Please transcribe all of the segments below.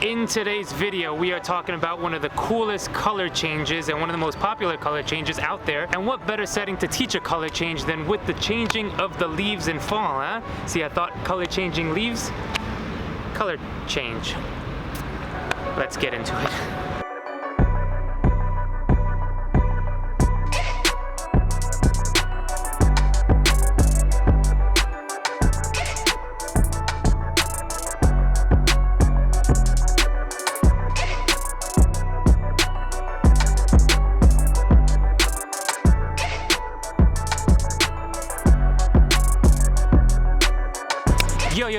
In today's video, we are talking about one of the coolest color changes and one of the most popular color changes out there. And what better setting to teach a color change than with the changing of the leaves in fall, huh? See, I thought color changing leaves, color change. Let's get into it.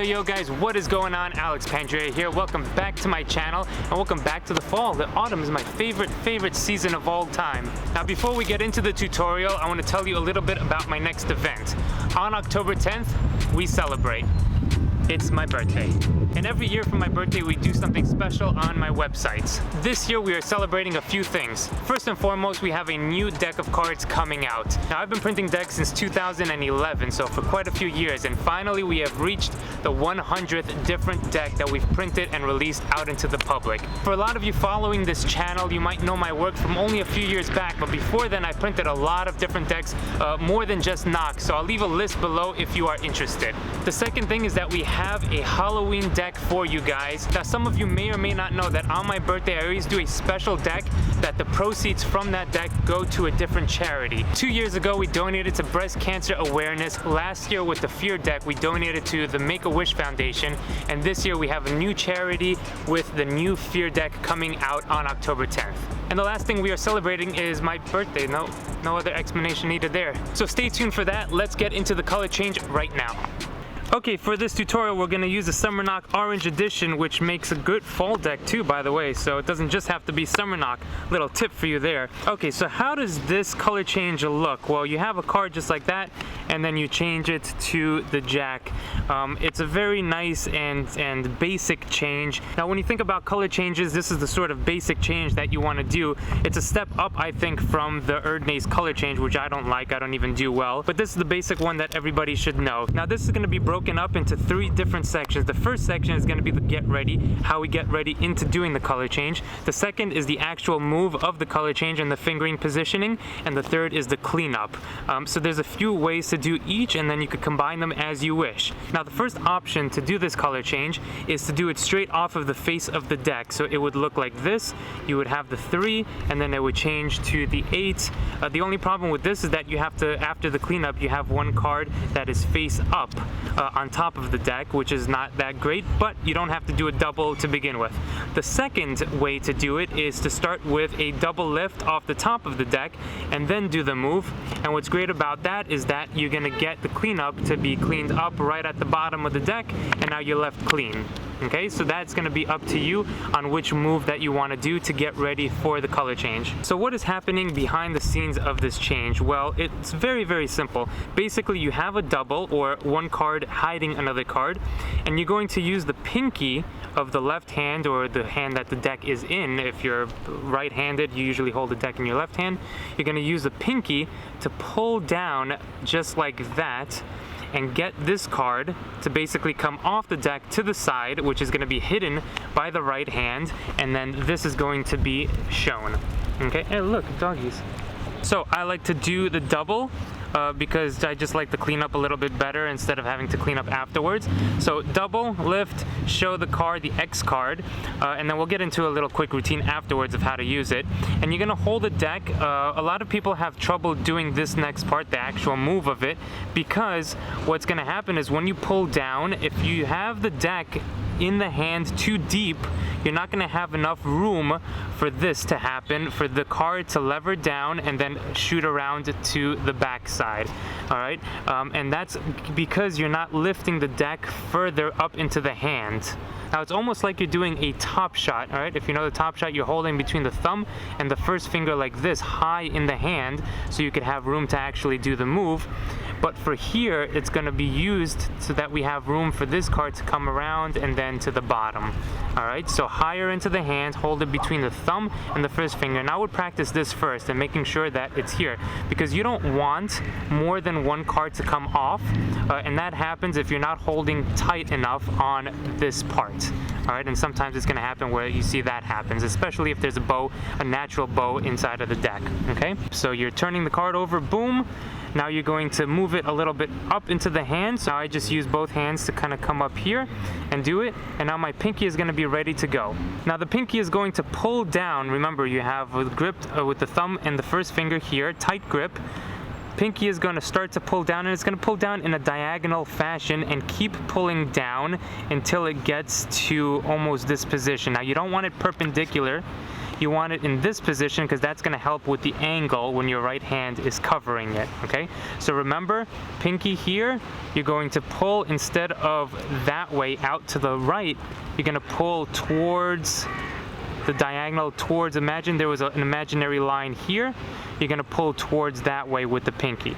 Yo guys, what is going on? Alex Pandrea here. Welcome back to my channel and welcome back to the fall. The autumn is my favorite season of all time. Now before we get into the tutorial, I want to tell you a little bit about my next event. On October 10th, we celebrate. It's my birthday. And every year for my birthday, we do something special on my websites. This year, we are celebrating a few things. First and foremost, we have a new deck of cards coming out. Now, I've been printing decks since 2011, so for quite a few years, and finally, we have reached the 100th different deck that we've printed and released out into the public. For a lot of you following this channel, you might know my work from only a few years back, but before then, I printed a lot of different decks, more than just Nox, so I'll leave a list below if you are interested. The second thing is that we have a Halloween deck for you guys. Now, some of you may or may not know that on my birthday, I always do a special deck that the proceeds from that deck go to a different charity. 2 years ago, we donated to breast cancer awareness. Last year with the Fear deck, we donated to the Make-A-Wish Foundation. And this year we have a new charity with the new Fear deck coming out on October 10th. And the last thing we are celebrating is my birthday. No other explanation needed there. So stay tuned for that. Let's get into the color change right now. Okay, for this tutorial, we're gonna use the Summer Knock Orange Edition, which makes a good fall deck too, by the way, so it doesn't just have to be Summer Knock. Little tip for you there. Okay, so how does this color change look? Well, you have a card just like that, and then you change it to the Jack. It's a very nice and basic change. Now, when you think about color changes, this is the sort of basic change that you wanna do. It's a step up, I think, from the Erdnase color change, which I don't like, I don't even do well, but this is the basic one that everybody should know. Now, this is gonna be broken up into 3 different sections. The first section is going to be the get ready, how we get ready into doing the color change. The second is the actual move of the color change and the fingering positioning, and the third is the cleanup. So there's a few ways to do each, and then you could combine them as you wish. Now, the first option to do this color change is to do it straight off of the face of the deck. So it would look like this. You would have the 3, and then it would change to the 8. The only problem with this is that you have to, after the cleanup, you have one card that is face up on top of the deck, which is not that great, but you don't have to do a double to begin with. The second way to do it is to start with a double lift off the top of the deck and then do the move. And what's great about that is that you're gonna get the cleanup to be cleaned up right at the bottom of the deck, and now you're left clean. Okay, so that's going to be up to you on which move that you want to do to get ready for the color change. So what is happening behind the scenes of this change? Well, it's very simple. Basically, you have a double or one card hiding another card, and you're going to use the pinky of the left hand or the hand that the deck is in. If you're right-handed, you usually hold the deck in your left hand. You're going to use the pinky to pull down just like that, and get this card to basically come off the deck to the side, which is going to be hidden by the right hand, and then this is going to be shown. Okay, hey look, doggies. So I like to do the double because I just like to clean up a little bit better instead of having to clean up afterwards. So double, lift, show the card, the X card, and then we'll get into a little quick routine afterwards of how to use it. And you're gonna hold the deck. A lot of people have trouble doing this next part, the actual move of it, because what's gonna happen is when you pull down, if you have the deck in the hand too deep, you're not going to have enough room for this to happen, for the card to lever down and then shoot around to the back side. All right, and that's because you're not lifting the deck further up into the hand. Now it's almost like you're doing a top shot, all right? If you know the top shot, you're holding between the thumb and the first finger like this, high in the hand, so you could have room to actually do the move. But for here, it's gonna be used so that we have room for this card to come around and then to the bottom. All right, so higher into the hand, hold it between the thumb and the first finger. And I would practice this first and making sure that it's here, because you don't want more than one card to come off, and that happens if you're not holding tight enough on this part. All right, and sometimes it's gonna happen where you see that happens, especially if there's a bow, a natural bow inside of the deck, okay? So you're turning the card over, boom. Now you're going to move it a little bit up into the hand. So I just use both hands to kind of come up here and do it. And now my pinky is going to be ready to go. Now the pinky is going to pull down. Remember, you have gripped with the thumb and the first finger here, tight grip. Pinky is going to start to pull down, and it's going to pull down in a diagonal fashion and keep pulling down until it gets to almost this position. Now you don't want it perpendicular. You want it in this position because that's going to help with the angle when your right hand is covering it, okay? So remember, pinky here, you're going to pull instead of that way out to the right, you're going to pull towards the diagonal, towards, imagine there was an imaginary line here, you're going to pull towards that way with the pinky,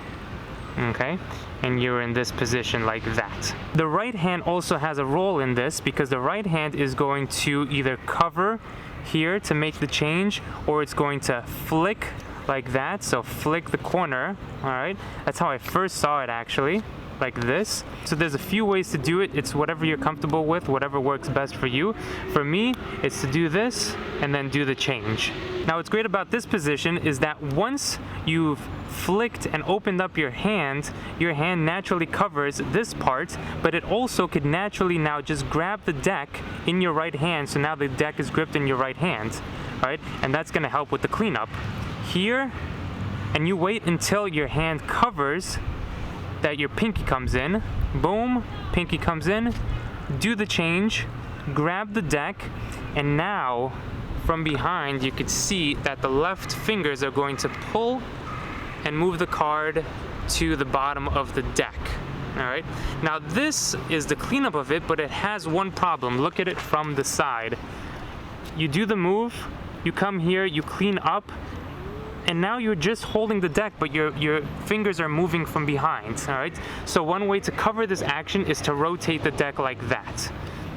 okay? And you're in this position like that. The right hand also has a role in this because the right hand is going to either cover here to make the change, or it's going to flick like that. So flick the corner, all right? That's how I first saw it, actually, like this. So there's a few ways to do it. It's whatever you're comfortable with, whatever works best for you. For me, it's to do this and then do the change. Now what's great about this position is that once you've flicked and opened up your hand naturally covers this part, but it also could naturally now just grab the deck in your right hand, so now the deck is gripped in your right hand, right? And that's going to help with the cleanup. Here, and you wait until your hand covers, that your pinky comes in, boom, pinky comes in, do the change, grab the deck, and now from behind you could see that the left fingers are going to pull and move the card to the bottom of the deck. All right, now this is the cleanup of it, but it has one problem. Look at it from the side. You do the move, you come here, you clean up, and now you're just holding the deck, but your fingers are moving from behind, all right? So one way to cover this action is to rotate the deck like that,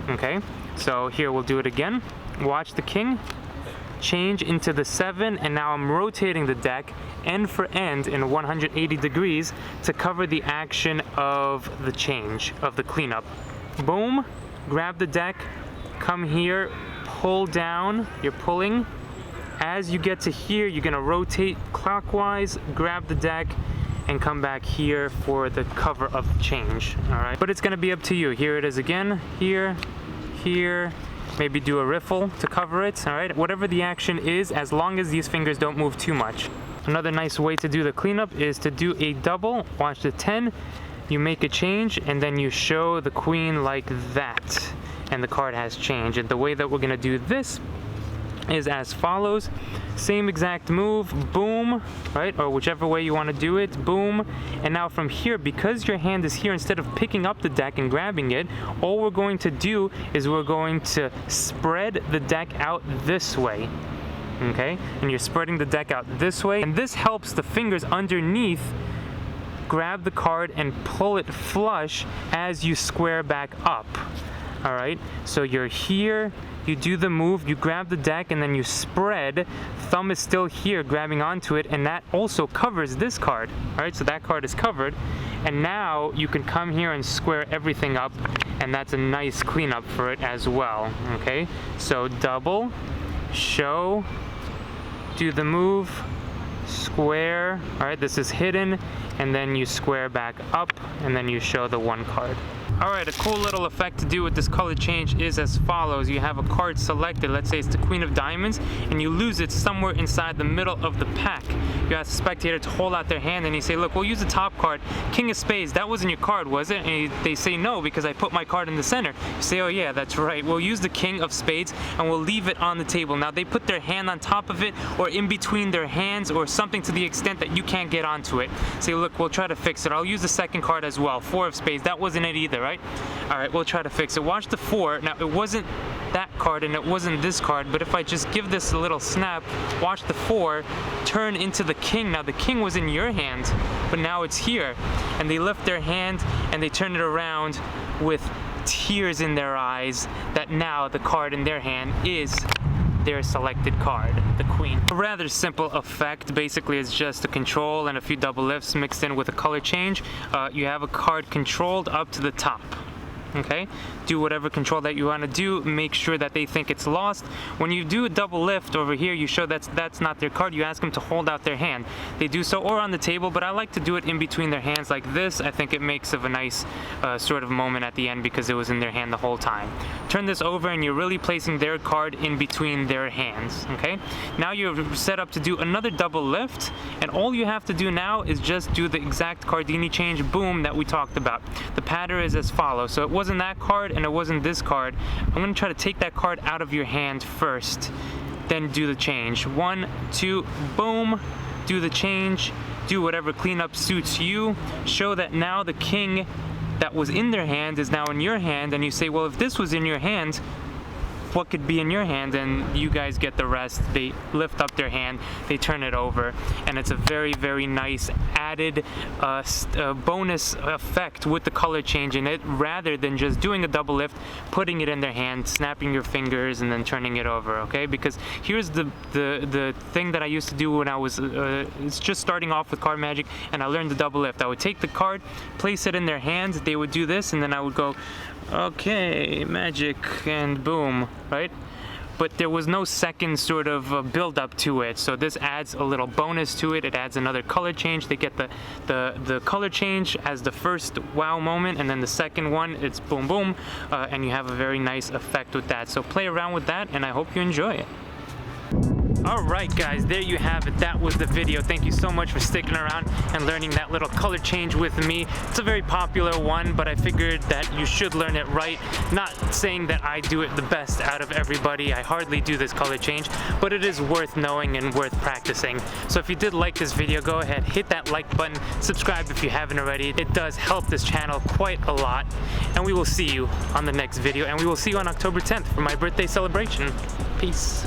okay? So here, we'll do it again. Watch the king, change into the 7, and now I'm rotating the deck end for end in 180 degrees to cover the action of the change, of the cleanup. Boom, grab the deck, come here, pull down, you're pulling. As you get to here, you're gonna rotate clockwise, grab the deck, and come back here for the cover of the change, all right? But it's gonna be up to you. Here it is again, here, here, maybe do a riffle to cover it, all right? Whatever the action is, as long as these fingers don't move too much. Another nice way to do the cleanup is to do a double. Watch the 10, you make a change, and then you show the queen like that, and the card has changed. And the way that we're gonna do this is as follows. Same exact move, boom, right? Or whichever way you want to do it, boom. And now from here, because your hand is here, instead of picking up the deck and grabbing it, all we're going to do is we're going to spread the deck out this way, okay? And you're spreading the deck out this way, and this helps the fingers underneath grab the card and pull it flush as you square back up, all right? So you're here, you do the move, you grab the deck, and then you spread. Thumb is still here grabbing onto it, and that also covers this card. All right, so that card is covered. And now you can come here and square everything up, and that's a nice cleanup for it as well, okay? So double, show, do the move, square, all right, this is hidden, and then you square back up, and then you show the one card. All right, a cool little effect to do with this color change is as follows. You have a card selected, let's say it's the Queen of Diamonds, and you lose it somewhere inside the middle of the pack. You ask the spectator to hold out their hand, and you say, look, we'll use the top card, King of Spades. That wasn't your card, was it? And they say, no, because I put my card in the center. You say, oh yeah, that's right. We'll use the King of Spades, and we'll leave it on the table. Now, they put their hand on top of it, or in between their hands, or something to the extent that you can't get onto it. Say, look, we'll try to fix it. I'll use the second card as well, 4 of Spades. That wasn't it either, right? All right, we'll try to fix it. Watch the 4. Now, it wasn't that card and it wasn't this card, but if I just give this a little snap, watch the 4 turn into the king. Now, the king was in your hand, but now it's here. And they lift their hand and they turn it around with tears in their eyes that now the card in their hand is their selected card, the queen. A rather simple effect. Basically, it's just a control and a few double lifts mixed in with a color change. You have a card controlled up to the top. okay? Do whatever control that you want to do. Make sure that they think it's lost. When you do a double lift over here, you show that's not their card. You ask them to hold out their hand. They do so, or on the table, but I like to do it in between their hands like this. I think it makes of a nice sort of moment at the end because it was in their hand the whole time. Turn this over and you're really placing their card in between their hands, okay? Now you're set up to do another double lift, and all you have to do now is just do the exact Cardini change, boom, that we talked about. The pattern is as follows. So it wasn't that card and it wasn't this card. I'm going to try to take that card out of your hand first, then do the change. 1, 2, boom, do the change, do whatever cleanup suits you. Show that now the king that was in their hand is now in your hand, and you say, well, if this was in your hand, what could be in your hand? And you guys get the rest. They lift up their hand, they turn it over, and it's a very, very nice added bonus effect with the color change in it, rather than just doing a double lift, putting it in their hand, snapping your fingers, and then turning it over, okay? Because here's the thing that I used to do when I was it's just starting off with card magic, and I learned the double lift. I would take the card, place it in their hands, they would do this, and then I would go, okay, magic, and boom, right? But there was no second sort of build up to it, so this adds a little bonus to it. It adds another color change. They get the color change as the first wow moment, and then the second one, it's boom boom, and you have a very nice effect with that. So play around with that, and I hope you enjoy it. Alright guys, there you have it. That was the video. Thank you so much for sticking around and learning that little color change with me. It's a very popular one, but I figured that you should learn it right. Not saying that I do it the best out of everybody. I hardly do this color change, but it is worth knowing and worth practicing. So if you did like this video, go ahead, hit that like button, subscribe if you haven't already. It does help this channel quite a lot. And we will see you on the next video, and we will see you on October 10th for my birthday celebration. Peace.